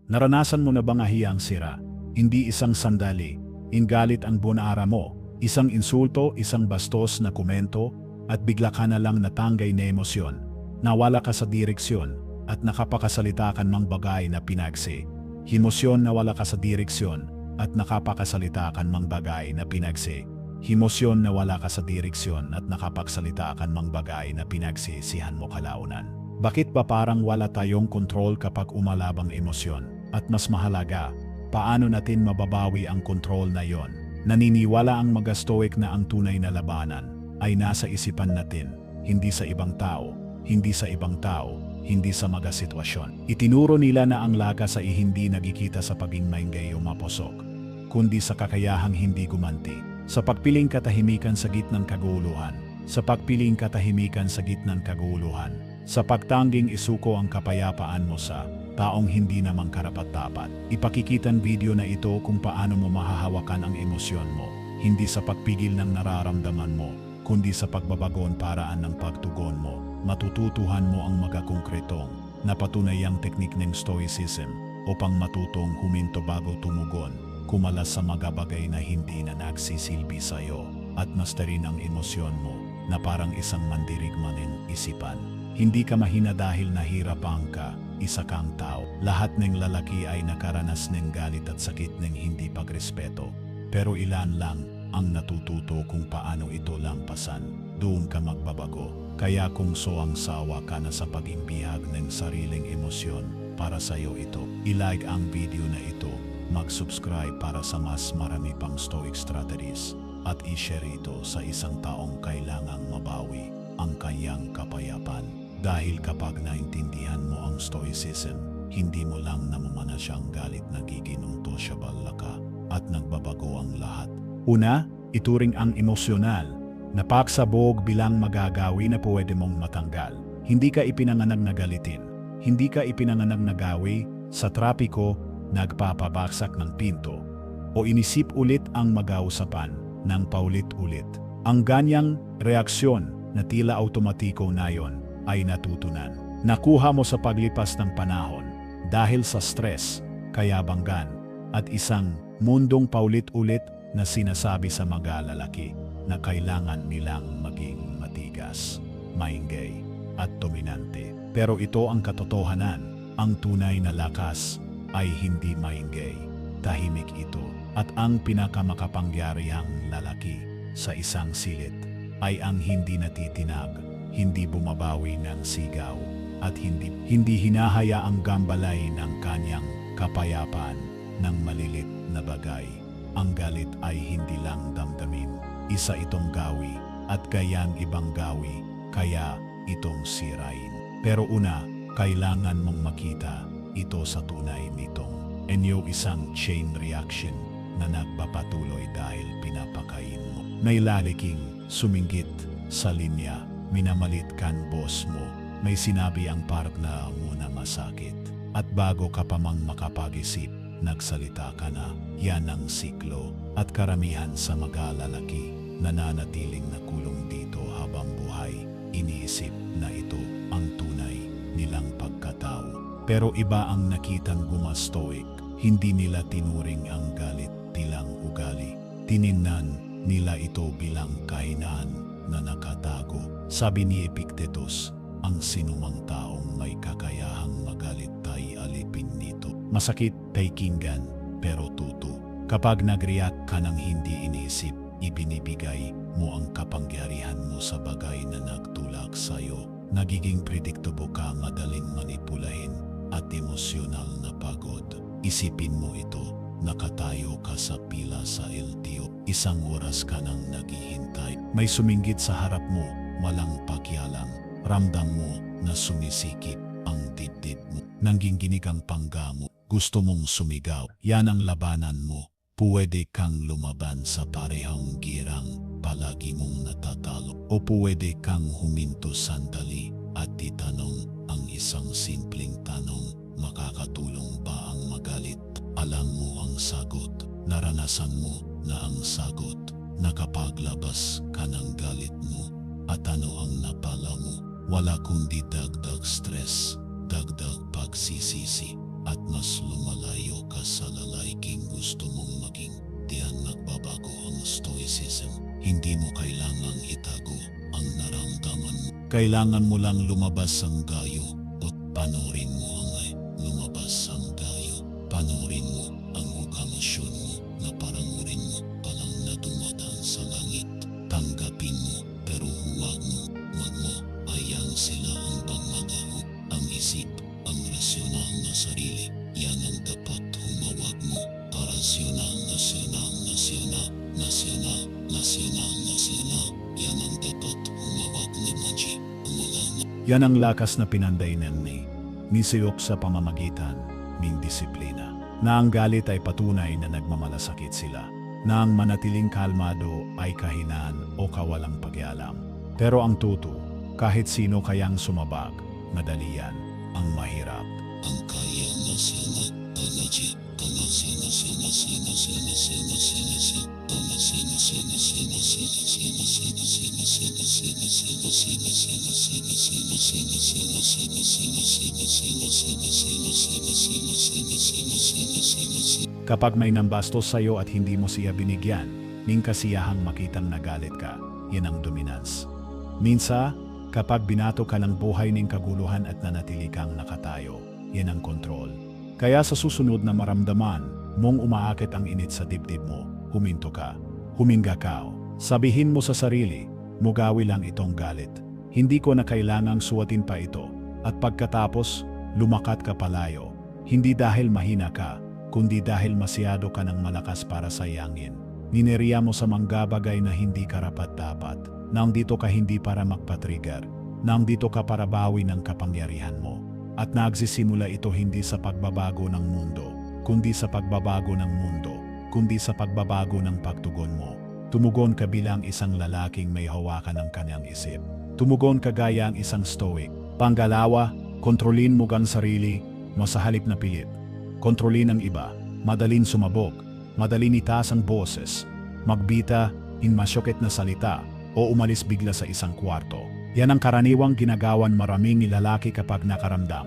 Naranasan mo na ba nga hiyang sira? Hindi isang sandali, ingalit ang buong mo, isang insulto, isang bastos na komento, at bigla ka na lang natanggay na emosyon. Nawala ka sa direksyon, at nakapakasalita ka ng bagay na pinagsi. Himosyon nawala ka sa direksyon, at nakapakasalita ka ng bagay na pinagsi. Himosyon nawala ka sa direksyon at nakapagsalita ka ng bagay na pinagsisihan mo kalaunan. Bakit ba parang wala tayong kontrol kapag umalabang emosyon? At mas mahalaga, paano natin mababawi ang kontrol na yon? Naniniwala ang mga stoic na ang tunay na labanan ay nasa isipan natin, hindi sa ibang tao, hindi sa ibang tao, hindi sa mga sitwasyon. Itinuro nila na ang lakas ay hindi nagkikita sa paging maingay o mapusok, kundi sa kakayahang hindi gumanti. Sa pagpiling katahimikan sa gitnang kaguluhan, sa pagpiling katahimikan sa gitnang kaguluhan, sa pagtangging isuko ang kapayapaan mo sa taong hindi naman karapat-dapat. Ipakikitan video na ito kung paano mo mahahawakan ang emosyon mo, hindi sa pagpigil ng nararamdaman mo, kundi sa pagbabagon paraan ng pagtugon mo. Matututuhan mo ang mga konkretong, napatunayang teknik ng stoicism upang matutong huminto bago tumugon, kumalas sa mga bagay na hindi na nagsisilbi sa iyo, at masterin ang emosyon mo na parang isang mandirigma ng isipan. Hindi ka mahina dahil nahirapan ka, isa kang tao. Lahat ng lalaki ay nakaranas ng galit at sakit ng hindi pagrespeto. Pero ilan lang ang natututo kung paano ito lampasan. Doon ka magbabago. Kaya kung soang sawa ka na sa paging bihag ng sariling emosyon, para sa iyo ito. I-like ang video na ito, mag-subscribe para sa mas marami pang stoic strategies, at i-share ito sa isang taong kailangang mabawi ang kanyang kapayapaan. Dahil kapag naintindihan mo ang stoicism, hindi mo lang namumana siyang galit, nagiging untouchable ka, at nagbabago ang lahat. Una, ituring ang emosyonal na pagsabog bilang magagawi na pwede mong matanggal. Hindi ka ipinanganak na galitin. Hindi ka ipinanganak na gawi sa trapiko, nagpapabaksak ng pinto, o inisip ulit ang mag-ausapan ng paulit-ulit. Ang ganyang reaksyon na tila automatiko na yon ay natutunan. Nakuha mo sa paglipas ng panahon dahil sa stress, kayabangan, at isang mundong paulit-ulit na sinasabi sa mga lalaki na kailangan nilang maging matigas, maingay, at dominante. Pero ito ang katotohanan, ang tunay na lakas ay hindi maingay, tahimik ito. At ang pinakamakapangyarihang lalaki sa isang silid ay ang hindi natitinag, hindi bumabawi ng sigaw, at hindi hinahayaang gambalay ng kanyang kapayapaan ng malilit na bagay. Ang galit ay hindi lang damdamin, isa itong gawi, at gayang ibang gawi, kaya itong sirain. Pero una, kailangan mong makita ito sa tunay nitong isang chain reaction na nagpapatuloy dahil pinapakain mo. May laliking suminggit sa linya, minamalit kan boss mo, may sinabi ang partner mo na masakit, at bago ka pa mang makapag-isip, nagsalita ka na. Yan ang siklo, at karamihan sa mga lalaki nananatiling nakulong dito habang buhay. Iniisip na ito ang tunay nilang pagkatao. Pero iba ang nakitang gumastoic, hindi nila tinuring ang galit bilang ugali. Tiningnan nila ito bilang kahinaan na nakatago. Sabi ni Epictetus, ang sinumang taong may kakayahang magalit ay alipin nito. Masakit pakinggan, pero tuto. Kapag nag-react ka ng hindi iniisip, ibinibigay mo ang kapangyarihan mo sa bagay na nagtulak sa'yo. Nagiging predictable ka, madaling manipulahin, at emosyonal na pagod. Isipin mo ito, nakatayo ka sa pila sa LTO, isang oras ka nang naghihintay. May suminggit sa harap mo, walang pakialam. Ramdam mo na sumisikip ang dibdib mo. Nangginginig ang pangga mo. Gusto mong sumigaw. Yan ang labanan mo. Pwede kang lumaban sa parehong girang, palagi mong natatalo. O pwede kang huminto sandali at itanong ang isang simpleng tanong, makakatulong ba ang magalit? Alam mo ang sagot, naranasan mo na ang sagot, nakapaglabas ka ng galit mo, at ano ang napala mo? Wala kundi dagdag stress, dagdag pagsisisi, at mas lumala Hindi mo kailangang itago ang naramdaman mo. Kailangan mo lang lumabas ang gayo at panoorin mo ang lumabas ang gayo. Panoorin mo ang emosyon mo na parang urin mo palang na dumadaan sa langit. Tanggapin mo pero huwag mo Ayan sila ang pangmagaho, ang isip, ang rasyonal na sarili. Yan ang dapat humawag mo. Rasyonal. Yan ang dapat humawag ni Maji. Yan ang lakas na pinandainan ni Siyok sa pamamagitan ng disiplina. Na ang galit ay patunay na nagmamalasakit sila. Na ang manatiling kalmado ay kahinaan o kawalang pakialam. Pero ang tuto, kahit sino kayang sumabag, madali yan ang mahirap. Ang kaya na sila, Kapag may nambastos sa'yo at hindi mo siya binigyan, ning kasiyahang makitang nagalit ka, yan ang dominance. Minsa, kapag binato ka ng buhay ng kaguluhan at nanatili kang nakatayo, yan ang kontrol. Kaya sa susunod na maramdaman mong umaakit ang init sa dibdib mo, huminto ka, huminga ka. Sabihin mo sa sarili, mugawi lang itong galit. Hindi ko na kailangang suwatin pa ito. At pagkatapos, lumakat ka palayo. Hindi dahil mahina ka, kundi dahil masyado ka ng malakas para sayangin. Nineriya mo sa mga bagay na hindi karapat-dapat. Nandito ka hindi para magpatrigger. Nandito ka para bawi ng kapangyarihan mo. At nagsisimula ito hindi sa pagbabago ng mundo, kundi sa pagbabago ng mundo, kundi sa pagbabago ng pagtugon mo. Tumugon ka bilang isang lalaking may hawakan ng kanyang isip. Tumugon ka gaya ang isang stoic. Pangalawa, kontrolin mo ang sarili mo sa halip na pilit. Kontrolin ang iba, madalin sumabog, madalin itaas ang boses, magbita in masyokit na salita o umalis bigla sa isang kwarto. Yan ang karaniwang ginagawan maraming lalaki kapag nakaramdam.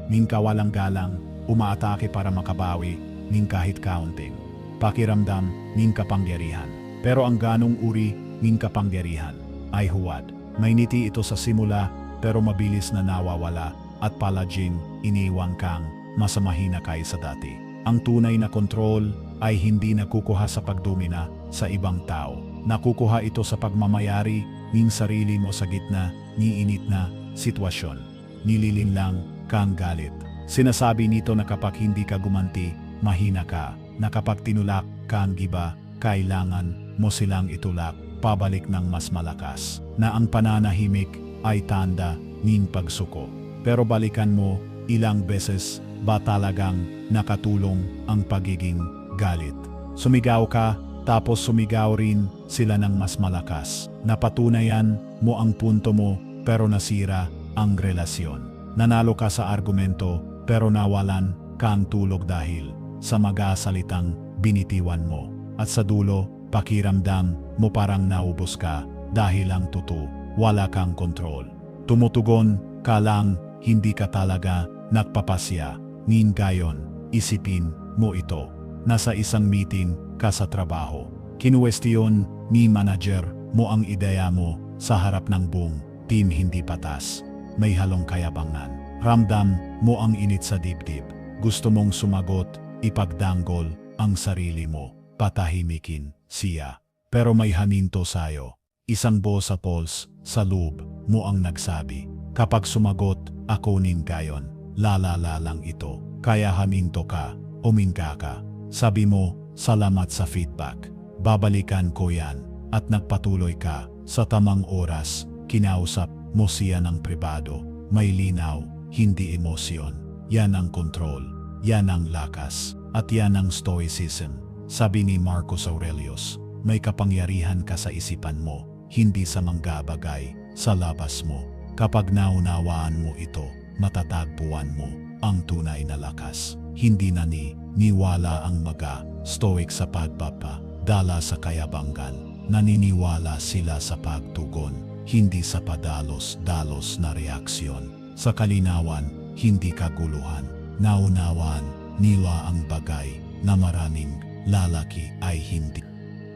Ning kawalang galang, umaatake para makabawi, ning kahit kaunting. Pakiramdam, ning kapangyarihan. Pero ang ganong uri ng kapangyarihan ay huwad. May ngiti ito sa simula pero mabilis na nawawala at palaging iniwang kang masamahina kaysa dati. Ang tunay na kontrol ay hindi nakukuha sa pagdomina sa ibang tao. Nakukuha ito sa pagmamayari ng sarili mo sa gitna ni init na sitwasyon. Nililinlang kang galit. Sinasabi nito na kapag hindi ka gumanti, mahina ka. Na kapag tinulak kang giba, kailangan mo silang itulak pabalik ng mas malakas. Na ang pananahimik ay tanda ng pagsuko. Pero balikan mo ilang beses ba talagang nakatulong ang pagiging galit. Sumigaw ka, tapos sumigaw rin sila ng mas malakas. Napatunayan mo ang punto mo pero nasira ang relasyon. Nanalo ka sa argumento pero nawalan kang tulog dahil sa magasalitang binitiwan mo. At sa dulo, pakiramdam mo parang naubos ka dahil ang totoo, wala kang kontrol. Tumutugon ka lang, hindi ka talaga nagpapasya. Nin gayon, isipin mo ito. Nasa isang meeting ka sa trabaho. Kinuwestiyon ni manager mo ang ideya mo sa harap ng buong team hindi patas. May halong kayabangan. Ramdam mo ang init sa dibdib. Gusto mong sumagot, ipagdanggol ang sarili mo. Patahimikin siya. Pero may haninto sa'yo. Isang boss sa pulse sa loob mo ang nagsabi. Kapag sumagot, ako nin gayon. Lalala lang ito. Kaya haminto ka, uminga ka. Sabi mo, salamat sa feedback. Babalikan ko yan. At nagpatuloy ka. Sa tamang oras, kinausap mo siya ng pribado. May linaw, hindi emosyon. Yan ang kontrol. Yan ang lakas. At yan ang stoicism. Sabi ni Marcus Aurelius, may kapangyarihan ka sa isipan mo, hindi sa mga bagay, sa labas mo. Kapag naunawaan mo ito, matatagpuan mo ang tunay na lakas. Hindi na niwala ang mga stoic sa pagpapadala sa kayabangan. Naniniwala sila sa pagtugon, hindi sa padalos-dalos na reaksyon. Sa kalinawan, hindi kaguluhan. Naunawaan nila ang bagay na maraming lalaki ay hindi.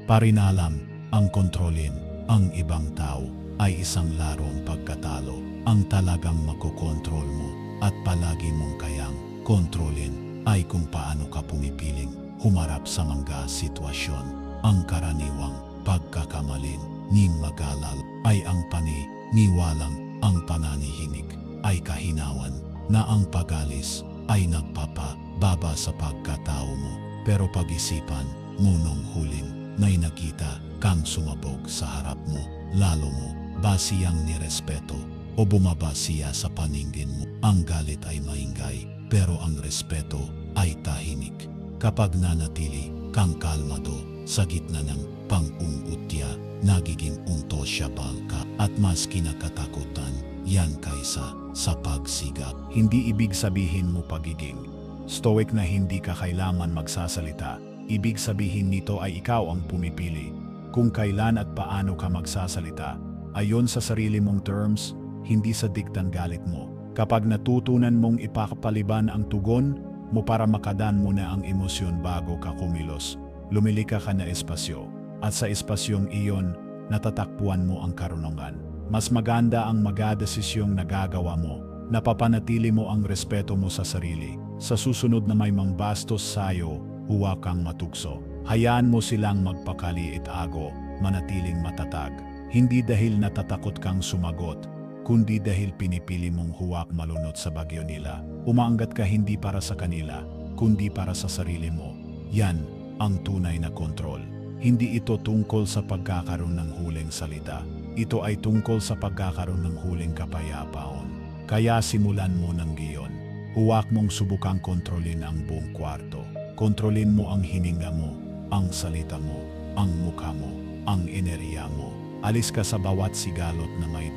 Parinalam, Ang kontrolin ang ibang tao ay isang larong pagkatalo. Ang talagang makokontrol mo at palagi mong kayang kontrolin ay kung paano ka pumipiling humarap sa mga sitwasyon. Ang karaniwang pagkakamalin ni magalal ay ang paniniwalang ang pananahinig ay kahinawan na ang pag-alis ay nagpapababa sa pagkatao mo. Pero pag-isipan mo nung huling may nakita kang sumabog sa harap mo, lalo mo ba siyang nirespeto o bumaba siya sa paningin mo? Ang galit ay maingay, pero ang respeto ay tahimik. Kapag nanatili kang kalmado sa gitna ng pang-ungutya, nagiging untouchable ka at mas kinakatakutan yan kaysa sa pagsigap. Hindi ibig sabihin mo pagiging stoic na hindi ka kailangan magsasalita. Ibig sabihin nito ay ikaw ang pumipili kung kailan at paano ka magsasalita ayon sa sarili mong terms, hindi sa diktang galit mo. Kapag natutunan mong ipakapaliban ang tugon mo para makadaan mo na ang emosyon bago ka kumilos, lumilika ka na espasyo at sa espasyong iyon natatakpuan mo ang karunungan. Mas maganda ang magadesisyong nagagawa mo, napapanatili mo ang respeto mo sa sarili. Sa susunod na may mangbastos sa'yo, huwag kang matukso. Hayaan mo silang magpakaliit ago, manatiling matatag. Hindi dahil natatakot kang sumagot, kundi dahil pinipili mong huwag malunod sa bagyo nila. Umaangat ka hindi para sa kanila, kundi para sa sarili mo. Yan ang tunay na kontrol. Hindi ito tungkol sa pagkakaroon ng huling salita. Ito ay tungkol sa pagkakaroon ng huling kapayapaan. Kaya simulan mo ng giyon. Huwag mong subukang kontrolin ang buong kwarto. Kontrolin mo ang hininga mo, ang salita mo, ang mukha mo, ang enerhiya mo. Alis ka sa bawat sigalot na may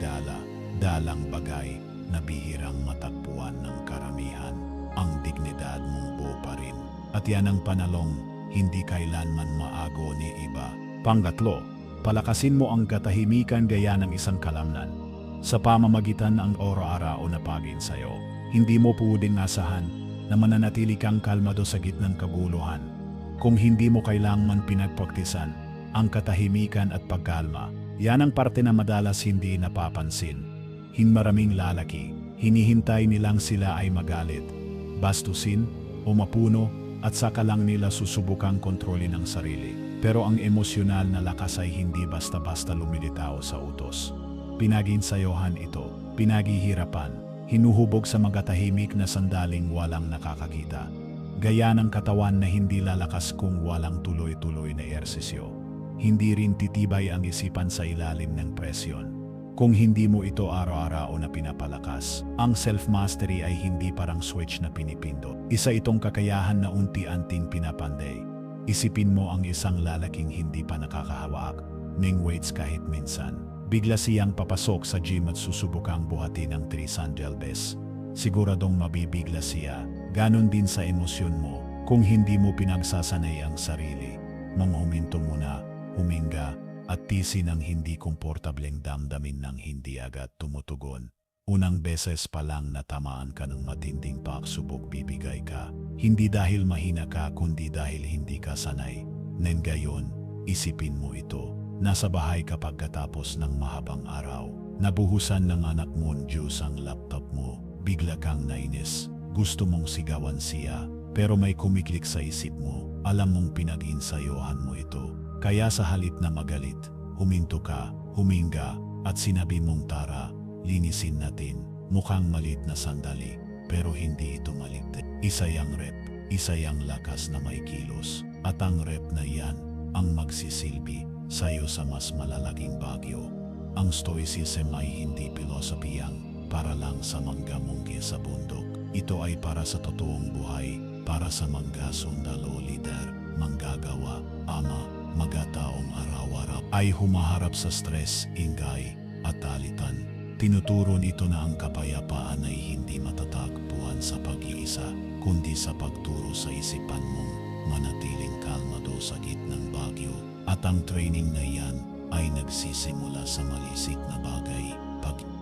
dalang bagay na bihirang matagpuan ng karamihan. Ang dignidad mong buo pa rin. At yan ang panalong hindi kailanman maago ni iba. Pangatlo, palakasin mo ang katahimikan gaya ng isang kalamnan. Sa pamamagitan ng araw-araw na pagin sa'yo, hindi mo pwedeng asahan na mananatili kang kalmado sa gitnang kaguluhan. Kung hindi mo kailangan pinagpraktisan ang katahimikan at pagkalma, yan ang parte na madalas hindi napapansin. Maraming lalaki, hinihintay nilang sila ay magalit, bastusin o mapuno at saka lang nila susubukang kontrolin ang sarili. Pero ang emosyonal na lakas ay hindi basta-basta lumilitaw sa utos. Pinaginsayohan ito, pinaghihirapan, hinuhubog sa magatahimik na sandaling walang nakakakita. Gaya ng katawan na hindi lalakas kung walang tuloy-tuloy na ehersisyo. Hindi rin titibay ang isipan sa ilalim ng presyon. Kung hindi mo ito araw-araw na pinapalakas, ang self-mastery ay hindi parang switch na pinipindot. Isa itong kakayahan na unti-anting pinapanday. Isipin mo ang isang lalaking hindi pa nakakahawak ng weights kahit minsan. Bigla siyang papasok sa gym at susubukang buhatin ang 3 sandalbes. Siguradong mabibigla siya. Ganon din sa emosyon mo. Kung hindi mo pinagsasanay ang sarili, huminto muna, huminga, at tisin ang hindi komportableng damdamin ng hindi agad tumutugon. Unang beses pa lang natamaan ka ng matinding pagsubok bibigay ka. Hindi dahil mahina ka kundi dahil hindi ka sanay. Nen gayon, isipin mo ito. Nasa bahay ka pagkatapos ng mahabang araw. Nabuhusan ng anak mong juice ang laptop mo. Bigla kang nainis. Gusto mong sigawan siya. Pero may kumiklik sa isip mo. Alam mong pinag-insayohan mo ito. Kaya sa halip na magalit, huminto ka, huminga, at sinabi mong tara, linisin natin. Mukhang malit na sandali, pero hindi ito malit. Isa yang rep, isa yang lakas na may kilos. At ang rep na yan, ang magsisilbi sa'yo sa mas malalaking bagyo. Ang stoicism ay hindi pilosopiyang para lang sa manggamunggi sa bundok. Ito ay para sa totoong buhay, para sa mga sundalo lider, manggagawa, ama, magataong araw-araw ay humaharap sa stress, ingay, at alitan. Tinuturo nito na ang kapayapaan ay hindi matatagpuan sa pag-iisa, kundi sa pagturo sa isipan mong manatiling kalmado sa gitnang bagyo. At ang training na yan ay nagsisimula sa malisik na bagay,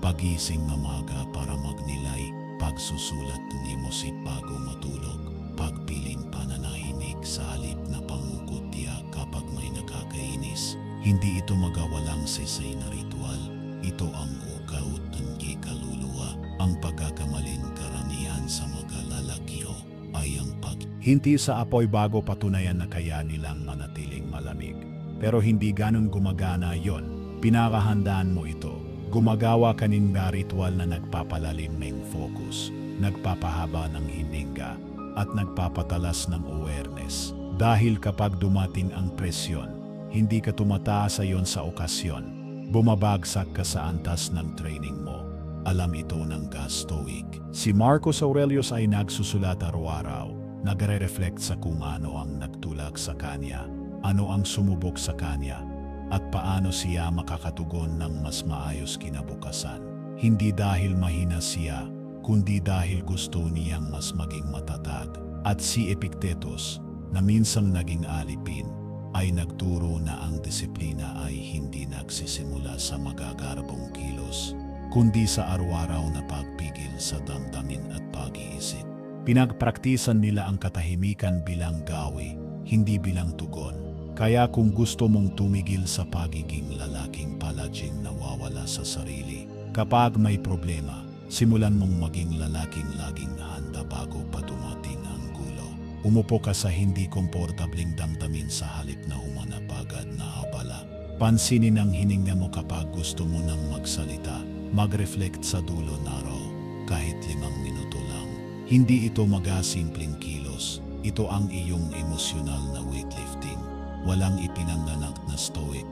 pagising na maga para magnilay, pagsusulat ni musik bago matulog, pagpiling pananahimik sa halip na pangungkutya kapag may nakakainis. Hindi ito magawalang saysay na ritual. Ito ang ugaut ng kaluluwa. Ang pagkakamalin karamihan sa mga lalakiho ay ang Hinti sa apoy bago patunayan na kaya nilang manatiling malamig. Pero hindi ganun gumagana yon. Pinakahandaan mo ito. Gumagawa ka ng ritual na nagpapalalim ng focus, nagpapahaba ng hininga, at nagpapatalas ng awareness. Dahil kapag dumating ang presyon, hindi ka tumataas ayon sa okasyon. Bumabagsak ka sa antas ng training mo. Alam ito ng Stoic. Si Marcus Aurelius ay nagsusulat araw-araw. Nagre-reflect sa kung ano ang nagtulak sa kanya, ano ang sumubok sa kanya, at paano siya makakatugon ng mas maayos kinabukasan. Hindi dahil mahina siya, kundi dahil gusto niyang mas maging matatag. At si Epictetus, na minsang naging alipin, ay nagturo na ang disiplina ay hindi nagsisimula sa magagarbong kilos, kundi sa araw-araw na pagpigil sa damdamin at pag-iisip. Pinagpraktisan nila ang katahimikan bilang gawi, hindi bilang tugon. Kaya kung gusto mong tumigil sa pagiging lalaking palaging nawawala sa sarili, kapag may problema, simulan mong maging lalaking laging handa bago pa dumating ang gulo. Umupo ka sa hindi komportabling damdamin sa halip na humanap agad na abala. Pansinin ang hininga mo kapag gusto mo nang magsalita. Mag-reflect sa dulo na araw, kahit 5 minuto lang. Hindi ito simpleng kilos. Ito ang iyong emosyonal na weightlifting. Walang ipinanganak na stoic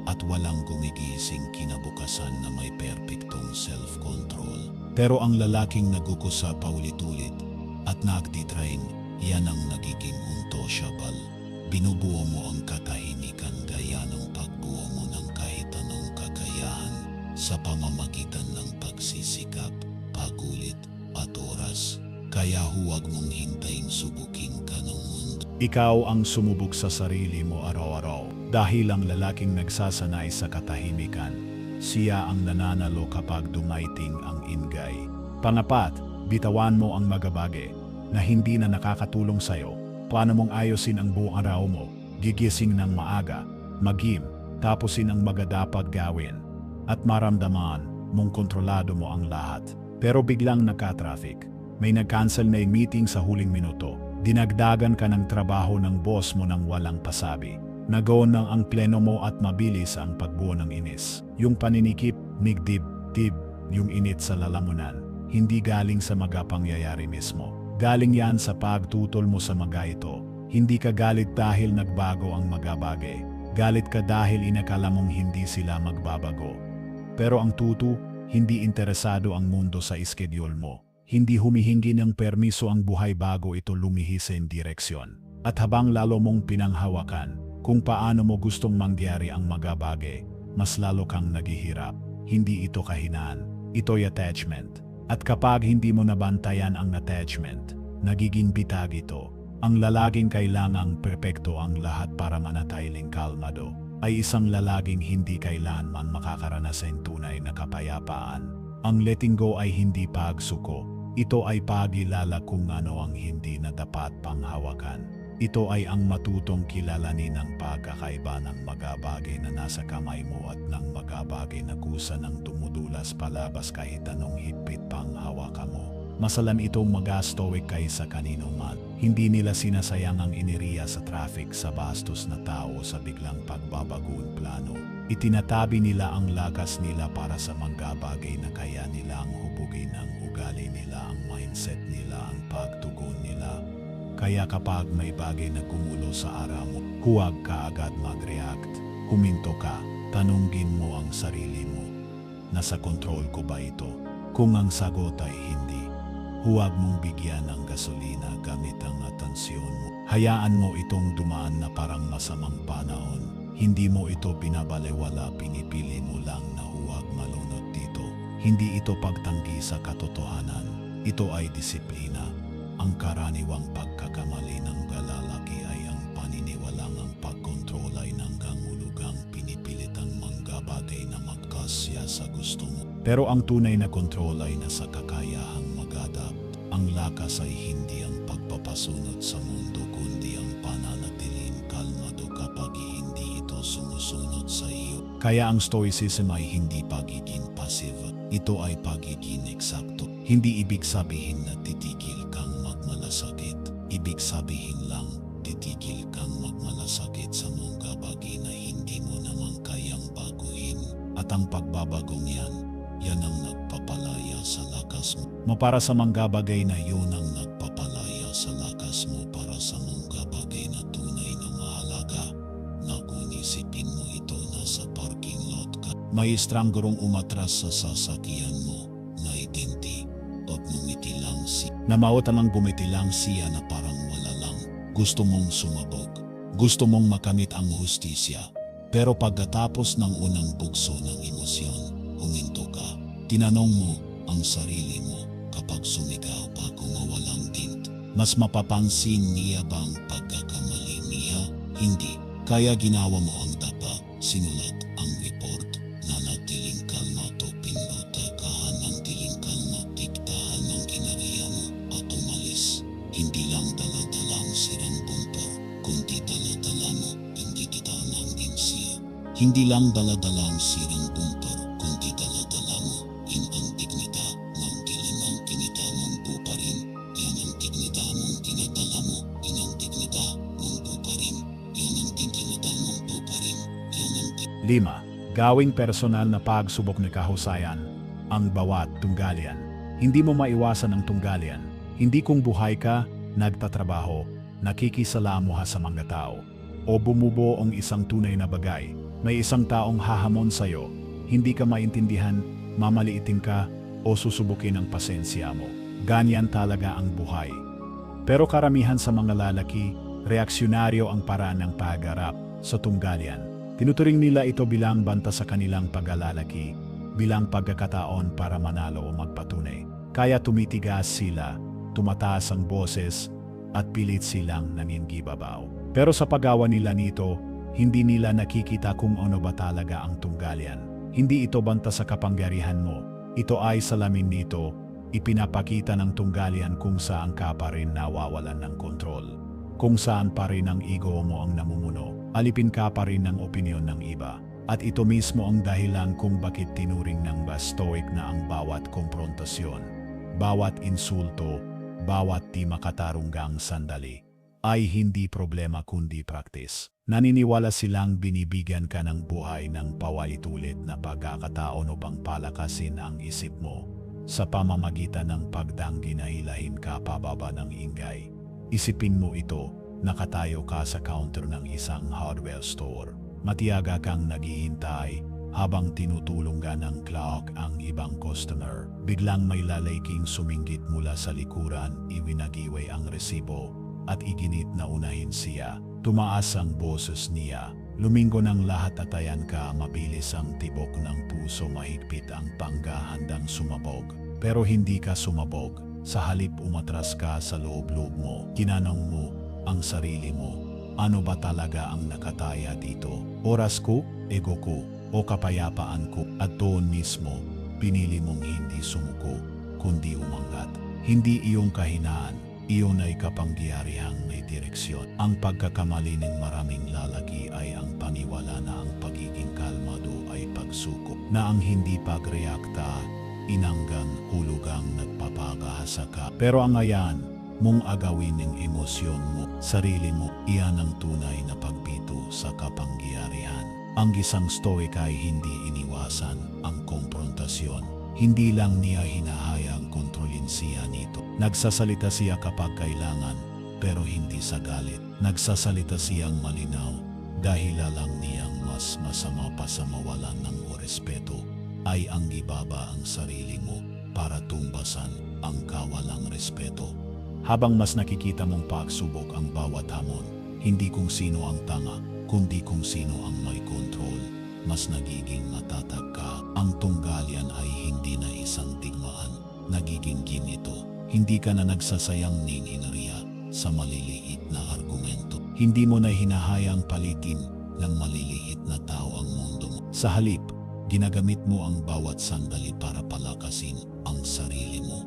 at walang gumigising kinabukasan na may perpektong self-control. Pero ang lalaking nagukusa paulit-ulit at nagtitrain, yan ang nagiging untouchable. Binubuo mo ang katahimikan gaya ng pagbuo mo ng kahit anong kakayahan sa pamamagitan ng pagsisikap, pagulit at oras. Kaya huwag mong hintayin subukin ka ng mundo. Ikaw ang sumubok sa sarili mo araw-araw dahil ang lalaking nagsasanay sa katahimikan. Siya ang nananalo kapag dumaiting ang ingay. Pangapat, bitawan mo ang magabage na hindi na nakakatulong sa'yo. Paano mong ayosin ang buong araw mo? Gigising ng maaga, maghim, tapusin ang dapat gawin, at maramdaman mong kontrolado mo ang lahat. Pero biglang nagka-traffic. May nag-cancel na meeting sa huling minuto. Dinagdagan ka ng trabaho ng boss mo nang walang pasabi. Nagaon ng ang pleno mo at mabilis ang pagbuo ng inis. Yung paninikip, migdib-dib, yung init sa lalamunan, hindi galing sa pangyayari mismo. Galing yan sa pagtutol mo sa ito. Hindi ka galit dahil nagbago ang bagay. Galit ka dahil inakala mong hindi sila magbabago. Pero ang hindi interesado ang mundo sa schedule mo. Hindi humihingi ng permiso ang buhay bago ito lumihis sa direksyon. At habang lalo mong pinanghawakan kung paano mo gustong mangyari ang bagay, mas lalo kang naghihirap. Hindi ito kahinaan, ito'y attachment. At kapag hindi mo nabantayan ang attachment, nagiging bitag ito. Ang lalaking kailangang perpekto ang lahat para manatiling kalmado ay isang lalaking hindi kailanman makakaranas ng tunay na kapayapaan. Ang letting go ay hindi pagsuko. Ito ay pagilala kung ano ang hindi na dapat panghawakan. Ito ay ang matutong kilalanin ng pagkakaiba ng bagay na nasa kamay mo at ng bagay na kusa ng tumudulas palabas kahit anong higpit pang hawakan mo. Masalam itong stoic kaysa kanino man. Hindi nila sinasayang ang ineriya sa traffic sa bastos na tao sa biglang pagbabagoong plano. Itinatabi nila ang lakas nila para sa bagay na kaya nila ang hubugin ang ugali nila, ang mindset nila, ang pagtugon nila. Kaya kapag may bagay na gumulo sa araw mo, huwag ka agad mag-react. Huminto ka, tanungin mo ang sarili mo. Nasa kontrol ko ba ito? Kung ang sagot ay hindi, huwag mong bigyan ng gasolina gamit ang atensyon mo. Hayaan mo itong dumaan na parang masamang panahon. Hindi mo ito binabalewala, pinipili mo lang na huwag malunod dito. Hindi ito pagtanggi sa katotohanan. Ito ay disiplina. Ang karaniwang pagkakamali ng lalaki ay ang paniniwalang ang pagkontrol ay nanggangulugang pinipilitang manggabagay na magkasya sa gusto mo. Pero ang tunay na kontrol ay nasa kakayahang mag-adapt. Ang lakas ay hindi ang pagpapasunod sa mundo kundi ang pananatiling kalmado kapag hindi ito sumusunod sa Kaya ang stoicism ay hindi pagiging passive. Ito ay pagiging eksakto. Hindi ibig sabihin na titigil kang magmalasakit. Ibig sabihin lang, titigil kang magmalasakit sa mga bagay na hindi mo naman kayang baguhin. At ang pagbabagong yan ang nagpapalaya sa lakas mo. Para sa mga bagay na yun ang nagpapalaya sa lakas mo para sa mga bagay na tunay na mahalaga. Na kung isipin mo ito nasa parking lot ka. May stranggurong umatras sa sasakyan mo na identi at ngumiti lang namautan gumiti lang siya na parang wala lang. Gusto mong sumabog. Gusto mong makamit ang hustisya. Pero pagkatapos ng unang bugso ng emosyon, huminto ka. Tinanong mo ang sarili mo kapag sumigaw bago mawalang tint. Mas mapapansin niya bang pagkakamali niya? Hindi. Kaya ginawa mo ang dapat. Sinulat ang report. Nanatiling kalma to pinutakahan ng tiling kalma. Diktahan ng kinariya mo at umalis. Hindi lang dala-dalang sirang bumper, kundi dala-dala mo hindi kita ng siya. Hindi lang dala-dalang sirang bumper, kundi dala-dala mo ang dignita ng dilimang kinita mong buparin. Yan ang dignita mong tinatala mo. Yan ang dignita mong buparin. Yan ang dignita mong buparin. Yan ang 5. Gawing personal na pagsubok ni kahusayan ang bawat tunggalian. Hindi mo maiwasan ang tunggalian. Hindi kung buhay ka, nagtatrabaho, nakikisalamuha sa mga tao, o bumubuo ang isang tunay na bagay. May isang taong hahamon sa'yo, hindi ka maintindihan, mamaliitin ka, o susubukin ang pasensya mo. Ganyan talaga ang buhay. Pero karamihan sa mga lalaki, reaksyonaryo ang paraan ng pagharap sa tunggalian. Tinuturing nila ito bilang banta sa kanilang pagkalalaki, bilang pagkakataon para manalo o magpatunay. Kaya tumitigas sila, tumataas ang boses, at pilit silang nangingibabaw. Pero sa paggawa nila nito, hindi nila nakikita kung ano ba talaga ang tunggalian. Hindi ito banta sa kapangyarihan mo. Ito ay salamin nito, ipinapakita ng tunggalian kung saan ka pa rin nawawalan ng kontrol. Kung saan pa rin ang ego mo ang namumuno, alipin ka pa rin ng opinyon ng iba. At ito mismo ang dahilan kung bakit tinuring ng stoic na ang bawat komprontasyon, bawat insulto, bawat di makatarunggang sandali ay hindi problema kundi practice. Naniniwala silang binibigyan ka ng buhay ng paulit-ulit na pagkakataon upang palakasin ang isip mo sa pamamagitan ng pagdanggi na hilahin ka pababa ng ingay. Isipin mo ito, nakatayo ka sa counter ng isang hardware store. Matiyaga kang naghihintay habang tinutulong ka ng clock ang ibang customer. Biglang may lalaking suminggit mula sa likuran, iwinagiway ang resibo at iginit na unahin siya. Tumaas ang boses niya. Lumingo ng lahat at ayan ka, mabilis ang tibok ng puso, mahigpit ang pangga, handang sumabog. Pero hindi ka sumabog. Sa halip umatras ka sa loob-loob mo. Tinanong mo ang sarili mo, ano ba talaga ang nakataya dito? Oras ko, ego ko, o kapayapaan ko? At doon mismo, pinili mong hindi sumuko, kundi umangat. Hindi iyong kahinaan, iyon ay kapangyarihang may direksyon. Ang pagkakamali ng maraming lalaki ay ang paniwala na ang pagiging kalmado ay pagsuko, na ang hindi pagreakta, inanggan, hulugang nagpapagahasa ka. Pero ang ayan mong agawin ng emosyon mo, sarili mo, iyan ang tunay na pagpito sa kapangyarihan. Ang isang stoic ay hindi iniwasan ang komprontasyon. Hindi lang niya hinahayang kontrolin siya nito. Nagsasalita siya kapag kailangan, pero hindi sa galit. Nagsasalita siyang malinaw, dahil alam niyang mas masama pa sa mawalan ng respeto ay ang ibaba ang sarili mo para tumbasan ang kawalang respeto. Habang mas nakikita mong pagsubok ang bawat hamon, hindi kung sino ang tanga, kundi kung sino ang may kontrol, mas nagiging matatag ka. Ang tunggalian ay hindi na isang digmaan, nagiging ginito. Hindi ka na nagsasayang ng enerhiya sa maliliit na argumento. Hindi mo na hinahayang palitin ng maliliit na tao ang mundo mo. Sa halip, ginagamit mo ang bawat sandali para palakasin ang sarili mo.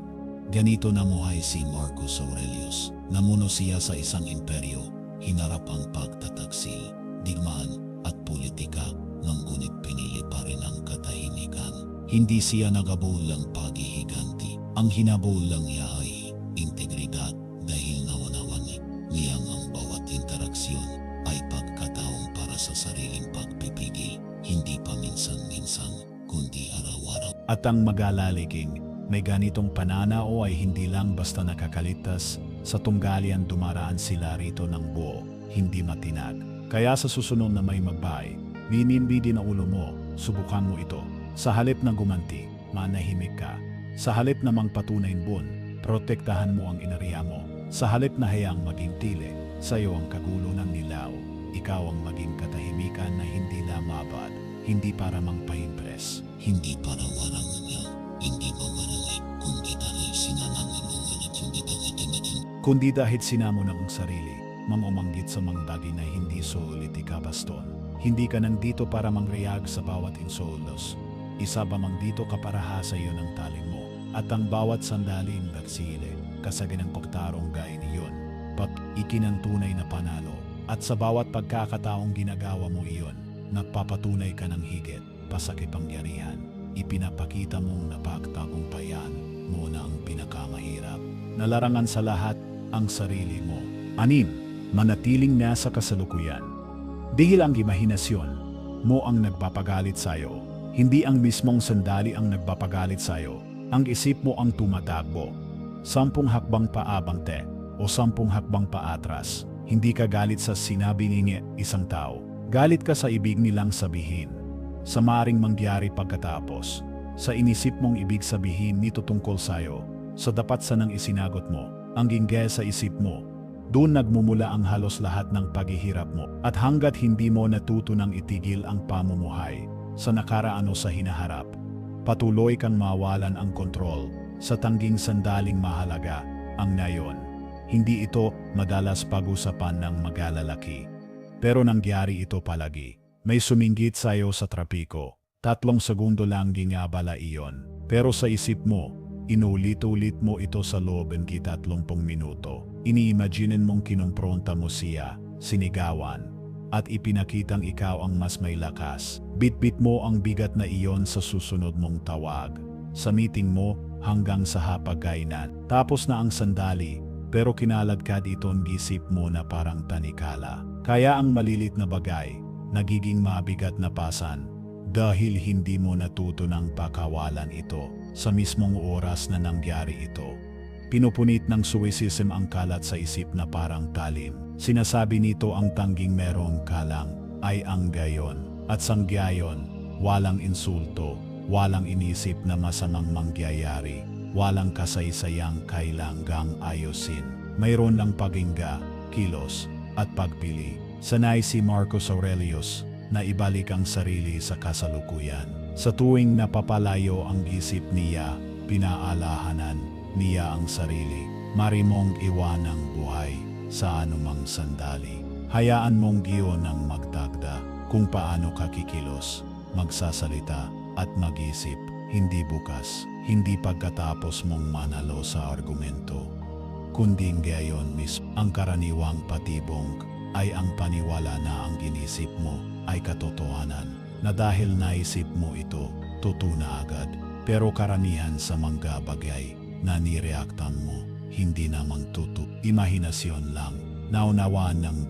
Ganito namuhay si Marcus Aurelius. Namuno siya sa isang imperyo, hinarap ang pagtataksil, digmaan at politika, nang ngunit pinili pa rin ang katahimikan. Hindi siya nagabol ng paghihiganti. Ang hinabol lang niya ay integridad dahil naunawan niyang ang bawat interaksyon ay pagkataong para sa sariling pagpipigil, hindi paminsan-minsan, kundi araw-araw. At ang mag-alaliking, may ganitong pananao ay hindi lang basta nakakalitas, sa tunggalian dumaraan sila rito ng buo, hindi matinag. Kaya sa susunod na may magbay, minimbi na ulo mo, subukan mo ito. Sa halip na gumanti, manahimik ka. Sa halip na mangpatunayin bun, protektahan mo ang inariya mo. Sa halip na hayang maging tili, sa'yo ang kagulo ng nilaw. Ikaw ang maging katahimikan na hindi lamabad, hindi para mangpa-impress. Hindi para warang niya, hindi mawarangi, kundi dahil sinanangin mo at hindi dahil tinitin. Kundi dahil sinamo ng sarili, mamumanggit sa mga bagay na hindi sulit ikabaston. Hindi ka nandito para mangreyag sa bawat insultos. Isa ba mang dito ka para hasa iyo ng taling mo. At ang bawat sandaling nagsili, kasagin ng pagtarong gaya niyon. Pag ikinantunay na panalo, at sa bawat pagkakataong ginagawa mo iyon, nagpapatunay ka ng higit, pasakipangyarihan. Ipinapakita mong napagtagumpayan mo na ang pinakamahirap. Nalarangan sa lahat ang sarili mo. 6. Manatiling nasa kasalukuyan. Dihil ang imahinasyon mo ang nagpapagalit sa'yo, hindi ang mismong sandali ang nagpapagalit sa'yo, ang isip mo ang tumatakbo. 10 hakbang paabante o 10 hakbang paatras. Hindi ka galit sa sinabi ni isang tao. Galit ka sa ibig nilang sabihin. Sa maring mangyari pagkatapos. Sa inisip mong ibig sabihin nito tungkol sa'yo. Sa dapat sa nang isinagot mo. Ang ginggay sa isip mo. Doon nagmumula ang halos lahat ng paghihirap mo. At hanggat hindi mo natutunang itigil ang pamumuhay sa nakaraan o sa hinaharap, patuloy kang mawalan ang kontrol sa tangging sandaling mahalaga, ang ngayon. Hindi ito madalas pag-usapan ng magalalaki. Pero nangyari ito palagi. May suminggit sa'yo sa trapiko. 3 segundo lang gingabala iyon. Pero sa isip mo, inulit-ulit mo ito sa loob ng 30 minuto. Ini-imaginin mong kinumpronta mo siya, sinigawan, at ipinakitang ikaw ang mas may lakas. Bit-bit mo ang bigat na iyon sa susunod mong tawag. Sa meeting mo hanggang sa hapagkainan. Tapos na ang sandali, pero kinaladkad itong gisip mo na parang tanikala. Kaya ang malilit na bagay, nagiging mabigat na pasan, dahil hindi mo natuto ng pakawalan ito sa mismong oras na nangyari ito. Pinupunit ng suwisism ang kalat sa isip na parang talim. Sinasabi nito ang tangging merong kalang ay ang gayon. At sang gayon, walang insulto, walang inisip na masamang mangyayari, walang kasaysayang kailangang ayusin. Mayroon lang paghinga, kilos, at pagpili. Sanay si Marcus Aurelius na ibalik ang sarili sa kasalukuyan. Sa tuwing napapalayo ang isip niya, pinaalahanan niya ang sarili. Marimong iwanang buhay sa anumang sandali. Hayaan mong giyon ang magdagda kung paano ka kikilos, magsasalita at mag-isip. Hindi bukas, hindi pagkatapos mong manalo sa argumento, kundi ngayon mismo. Ang karaniwang patibong ay ang paniwala na ang ginisip mo ay katotohanan, na dahil naisip mo ito, totoo na agad. Pero karamihan sa mga bagay na nireaktan mo, hindi naman totoo. Imahinasyon lang, naunawaan ng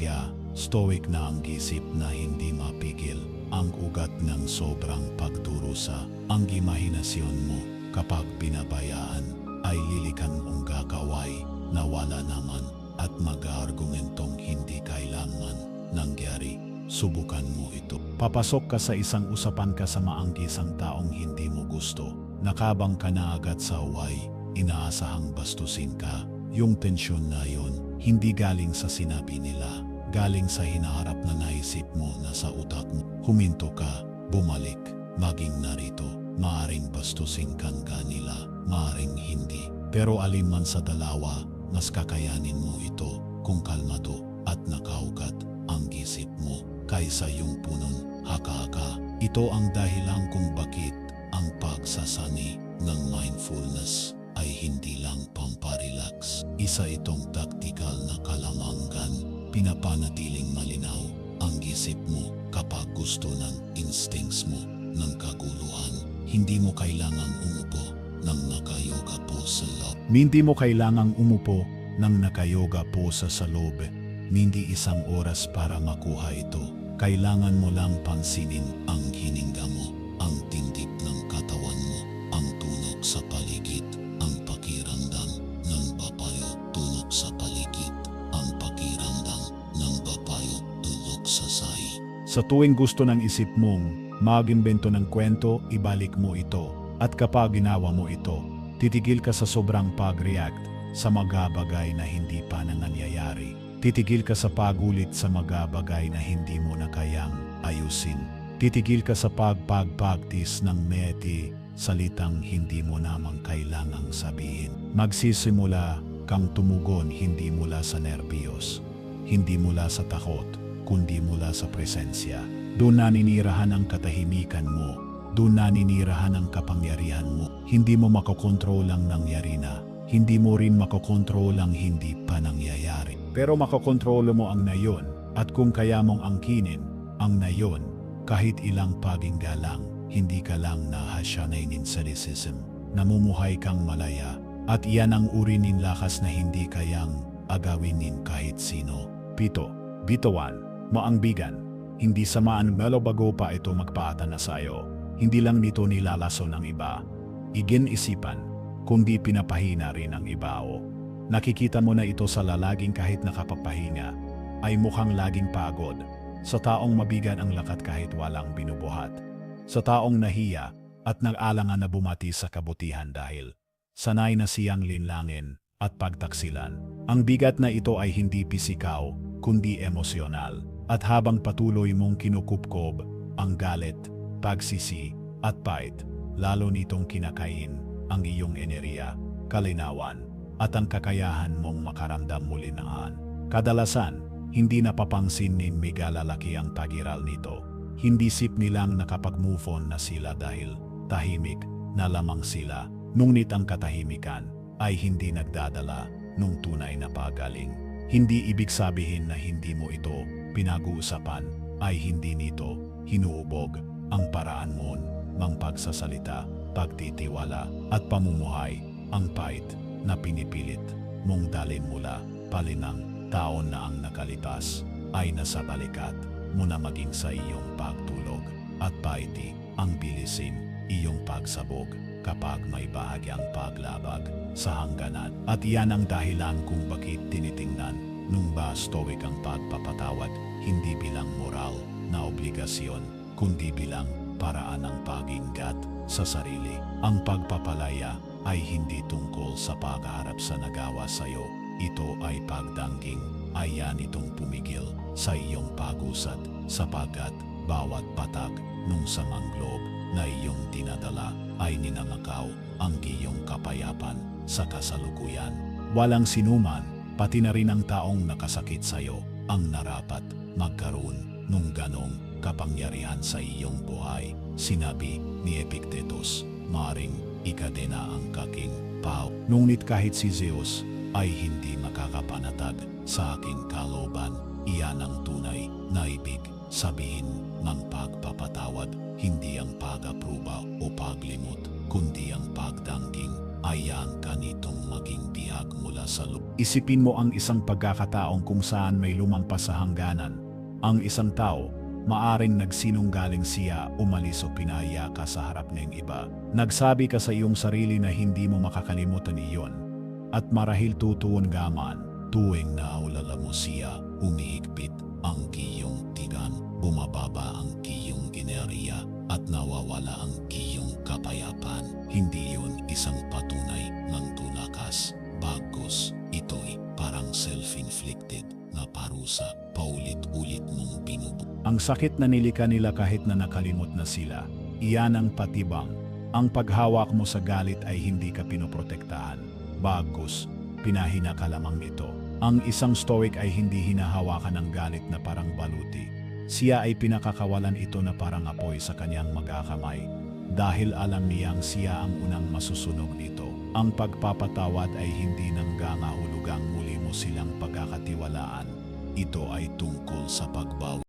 stoic na ang isip na hindi mapigil. Ang ugat ng sobrang pagdurusa, ang imahinasyon mo kapag pinabayaan, ay lilikan mong gagaway na wala naman at mag-argumentong hindi kailanman nangyari. Subukan mo ito. Papasok ka sa isang usapan kasama ang isang taong hindi mo gusto. Nakabang ka na agad sa away, inaasahang bastusin ka. Yung tensyon na yun, hindi galing sa sinabi nila, galing sa hinaharap na naisip mo na sa utak mo. Huminto ka, bumalik, maging narito. Maaring bastusin kang kanila, maaring hindi. Pero alin man sa dalawa, mas kakayanin mo ito kung kalmado at nakaugat ang isip mo kaysa yung punong haka-haka. Ito ang dahilan kung bakit ang pagsasani ng mindfulness ay hindi lang pamparelax. Isa itong taktikal na kalamangan, pinapanatiling malinaw ang isip mo kapag gusto ng instincts mo ng kaguluhan. Hindi mo kailangang umupo ng nakayoga po sa loob. Hindi mo kailangang umupo ng nakayoga po sa loob. Hindi isang oras para makuha ito. Kailangan mo lang pansinin ang hininga mo, ang tindig ng katawan mo, ang tunog sa paligid, ang pakiramdam ng babayo tunog sa paligid, ang pakiramdam ng babayo tulog sa sahi. Sa tuwing gusto ng isip mong mag-imbento ng kwento, ibalik mo ito. At kapag ginawa mo ito, titigil ka sa sobrang pag-react sa mga bagay na hindi pa nangyayari. Titigil ka sa pagulit sa mga bagay na hindi mo na kayang ayusin. Titigil ka sa pagpagpagtis ng meti, salitang hindi mo namang kailangang sabihin. Magsisimula kang tumugon hindi mula sa nerbiyos, hindi mula sa takot, kundi mula sa presensya. Doon naninirahan ang katahimikan mo. Doon naninirahan ang kapangyarihan mo. Hindi mo makokontrol ang nangyari na. Hindi mo rin makokontrol ang hindi pa nangyayari. Pero makokontrolo mo ang nayon, at kung kaya mong angkinin ang nayon, kahit ilang pagingga lang, hindi ka lang nahasyanin sa cynicism. Namumuhay kang malaya, at iyan ang uri ng lakas na hindi kayang agawinin kahit sino. 7. Bitawan mo ang bigan. Hindi samaan melo bago pa ito magpaata na sa iyo. Hindi lang nito nilalaso ng iba. Igin-isipan, kundi pinapahina rin ang iba o. Nakikita mo na ito sa lalaging kahit nakapapahinga, ay mukhang laging pagod. Sa taong mabigan ang lakat kahit walang binubuhat. Sa taong nahiya at nag-alangan na bumati sa kabutihan dahil sanay na siyang linlangin at pagtaksilan. Ang bigat na ito ay hindi pisikaw, kundi emosyonal. At habang patuloy mong kinukupkob ang galit, pagsisi at pait, lalo nitong kinakain ang iyong enerhiya, kalinawan, at ang kakayahan mong makaramdam muli ng kadalasan, hindi napapangsin ni megalalaki ang pagiral nito. Hindi sip nilang nakapag-move on na sila dahil tahimik na lamang sila. Ngunit ang katahimikan ay hindi nagdadala nung tunay na pagaling. Hindi ibig sabihin na hindi mo ito pinag-uusapan, ay hindi nito hinuubog ang paraan mo ng pagsasalita, pagtitiwala at pamumuhay, ang pait na pinipilit mong dalin mula palinang taon na ang nakalipas ay nasa balikat mo na maging sa iyong pagtulog at paiti ang bilisin iyong pagsabog kapag may bahagyang paglabag sa hangganan. At iyan ang dahilan kung bakit tinitingnan nung ba stoic ang pagpapatawad hindi bilang moral na obligasyon kundi bilang paraan ng pag-ingat sa sarili. Ang pagpapalaya ay hindi tungkol sa pagharap sa nagawa sa iyo. Ito ay pagdangging, ayan itong pumigil sa iyong pag-usat sapagkat bawat patag nung samang loob na iyong dinadala ay ninangakaw ang iyong kapayapan sa kasalukuyan. Walang sinuman, pati na rin ang taong nakasakit sa iyo, ang narapat magkaroon nung ganong kapangyarihan sa iyong buhay. Sinabi ni Epictetus, maring ikadena ang kaking pao. Ngunit kahit si Zeus ay hindi makakapanatag sa aking kalooban, iyan ang tunay na ibig sabihin ng pagpapatawad, hindi ang pag-apruba o paglimot, kundi ang pagdangging. Ayang ka nitong maging bihag mula sa loob. Isipin mo ang isang pagkakataong kung saan may lumampas sa hangganan. Ang isang tao, maaring nagsinunggaling siya, umalis o pinaya ka sa harap ng iba. Nagsabi ka sa iyong sarili na hindi mo makakalimutan iyon. At marahil tutuon gaman, tuwing naulala mo siya, umihigpit ang iyong tigan, bumababa ang iyong enerhiya, at nawawala ang iyong kapayapan. Hindi yun isang patunay ng tulakas. Bagkus, ito'y parang self-inflicted na parusa, paulit-ulit mong binubuo. Ang sakit na nilika nila kahit na nakalimot na sila, iyan ang patibang. Ang paghawak mo sa galit ay hindi ka pinoprotektahan. Bagkus, pinahina ka lamang nito. Ang isang stoic ay hindi hinahawakan ng galit na parang baluti. Siya ay pinakakawalan ito na parang apoy sa kanyang magkakamay. Dahil alam niyang siya ang unang masusunog nito. Ang pagpapatawad ay hindi nanggangahulugang muli mo silang pagkakatiwalaan. Ito ay tungkol sa